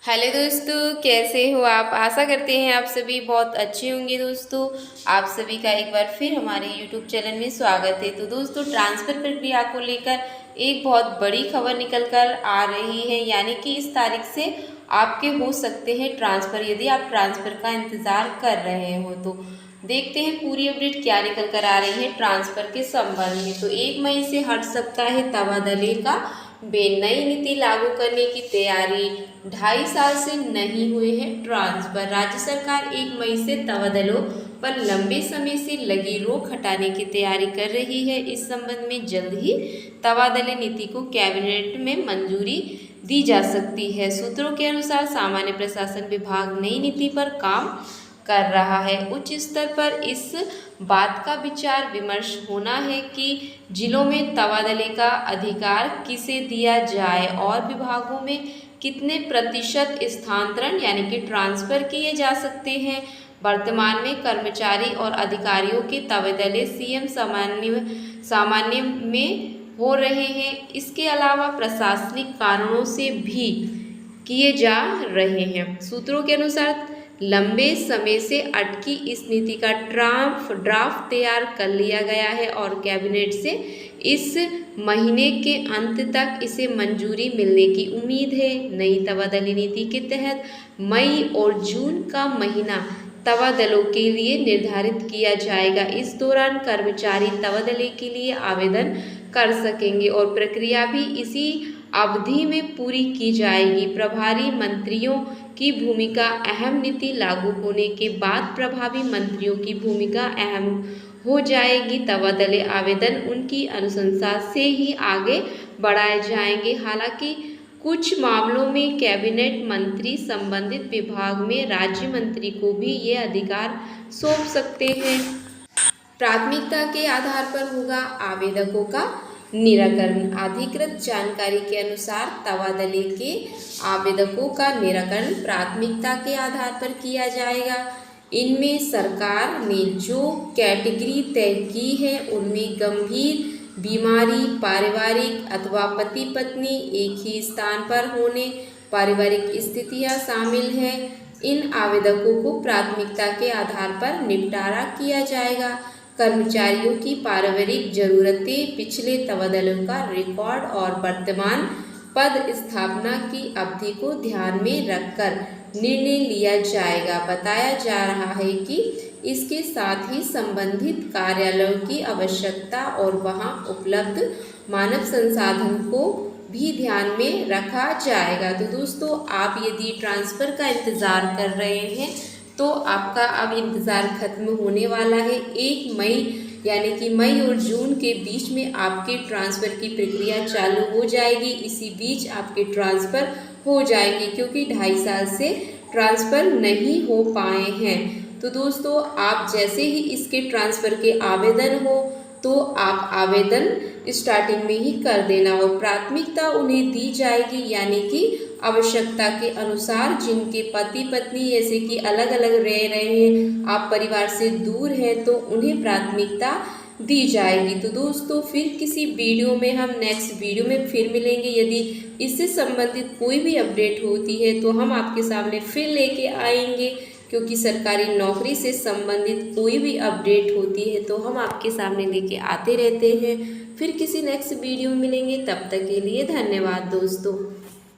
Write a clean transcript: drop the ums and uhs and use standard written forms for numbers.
Hello दोस्तों, कैसे हो आप। आशा करते हैं आप सभी बहुत अच्छे होंगे। दोस्तों, आप सभी का एक बार फिर हमारे यूट्यूब चैनल में स्वागत है। तो दोस्तों, ट्रांसफ़र प्रक्रिया को लेकर एक बहुत बड़ी खबर निकल कर आ रही है, यानी कि इस तारीख से आपके हो सकते हैं ट्रांसफ़र। यदि आप ट्रांसफ़र का इंतज़ार कर रहे हो तो देखते हैं पूरी अपडेट क्या निकल कर आ रही है ट्रांसफ़र के संबंध में। तो 1 मई से हर सप्ताह तबादले का नई नीति लागू करने की तैयारी। 2.5 साल से नहीं हुए हैं ट्रांसफर। राज्य सरकार 1 मई से तबादलों पर लंबे समय से लगी रोक हटाने की तैयारी कर रही है। इस संबंध में जल्द ही तबादले नीति को कैबिनेट में मंजूरी दी जा सकती है। सूत्रों के अनुसार सामान्य प्रशासन विभाग नई नीति पर काम कर रहा है। उच्च स्तर पर इस बात का विचार विमर्श होना है कि जिलों में तबादले का अधिकार किसे दिया जाए और विभागों में कितने प्रतिशत स्थानांतरण यानी कि ट्रांसफ़र किए जा सकते हैं। वर्तमान में कर्मचारी और अधिकारियों के तबादले सीएम सामान्य में हो रहे हैं। इसके अलावा प्रशासनिक कारणों से भी किए जा रहे हैं। सूत्रों के अनुसार लंबे समय से अटकी इस नीति का ड्राफ्ट तैयार कर लिया गया है और कैबिनेट से इस महीने के अंत तक इसे मंजूरी मिलने की उम्मीद है। नई तबादला नीति के तहत मई और जून का महीना तबादलों के लिए निर्धारित किया जाएगा। इस दौरान कर्मचारी तबादले के लिए आवेदन कर सकेंगे और प्रक्रिया भी इसी अवधि में पूरी की जाएगी। प्रभारी मंत्रियों की भूमिका अहम। नीति लागू होने के बाद प्रभावी मंत्रियों की भूमिका अहम हो जाएगी। तबादले आवेदन उनकी अनुशंसा से ही आगे बढ़ाए जाएंगे। हालांकि कुछ मामलों में कैबिनेट मंत्री संबंधित विभाग में राज्य मंत्री को भी ये अधिकार सौंप सकते हैं। प्राथमिकता के आधार पर होगा आवेदकों का निराकरण। अधिकृत जानकारी के अनुसार तबादले के आवेदकों का निराकरण प्राथमिकता के आधार पर किया जाएगा। इनमें सरकार ने जो कैटेगरी तय की है उनमें गंभीर बीमारी, पारिवारिक अथवा पति पत्नी एक ही स्थान पर होने पारिवारिक स्थितियां शामिल हैं। इन आवेदकों को प्राथमिकता के आधार पर निपटारा किया जाएगा। कर्मचारियों की पारिवारिक जरूरतें, पिछले तबादलों का रिकॉर्ड और वर्तमान पद स्थापना की अवधि को ध्यान में रखकर निर्णय लिया जाएगा। बताया जा रहा है कि इसके साथ ही संबंधित कार्यालयों की आवश्यकता और वहां उपलब्ध मानव संसाधन को भी ध्यान में रखा जाएगा। तो दोस्तों, आप यदि ट्रांसफ़र का इंतज़ार कर रहे हैं तो आपका अब इंतज़ार खत्म होने वाला है। 1 मई यानी कि मई और जून के बीच में आपके ट्रांसफ़र की प्रक्रिया चालू हो जाएगी। इसी बीच आपके ट्रांसफ़र हो जाएगी, क्योंकि 2.5 साल से ट्रांसफ़र नहीं हो पाए हैं। तो दोस्तों, आप जैसे ही इसके ट्रांसफ़र के आवेदन हो तो आप आवेदन स्टार्टिंग में ही कर देना और प्राथमिकता उन्हें दी जाएगी, यानी कि आवश्यकता के अनुसार जिनके पति पत्नी जैसे कि अलग अलग रह रहे हैं, आप परिवार से दूर हैं, तो उन्हें प्राथमिकता दी जाएगी। तो दोस्तों, फिर किसी वीडियो में हम नेक्स्ट वीडियो में फिर मिलेंगे। यदि इससे संबंधित कोई भी अपडेट होती है तो हम आपके सामने फिर लेके आएंगे, क्योंकि सरकारी नौकरी से संबंधित कोई भी अपडेट होती है तो हम आपके सामने लेके आते रहते हैं। फिर किसी नेक्स्ट वीडियो में मिलेंगे, तब तक के लिए धन्यवाद दोस्तों।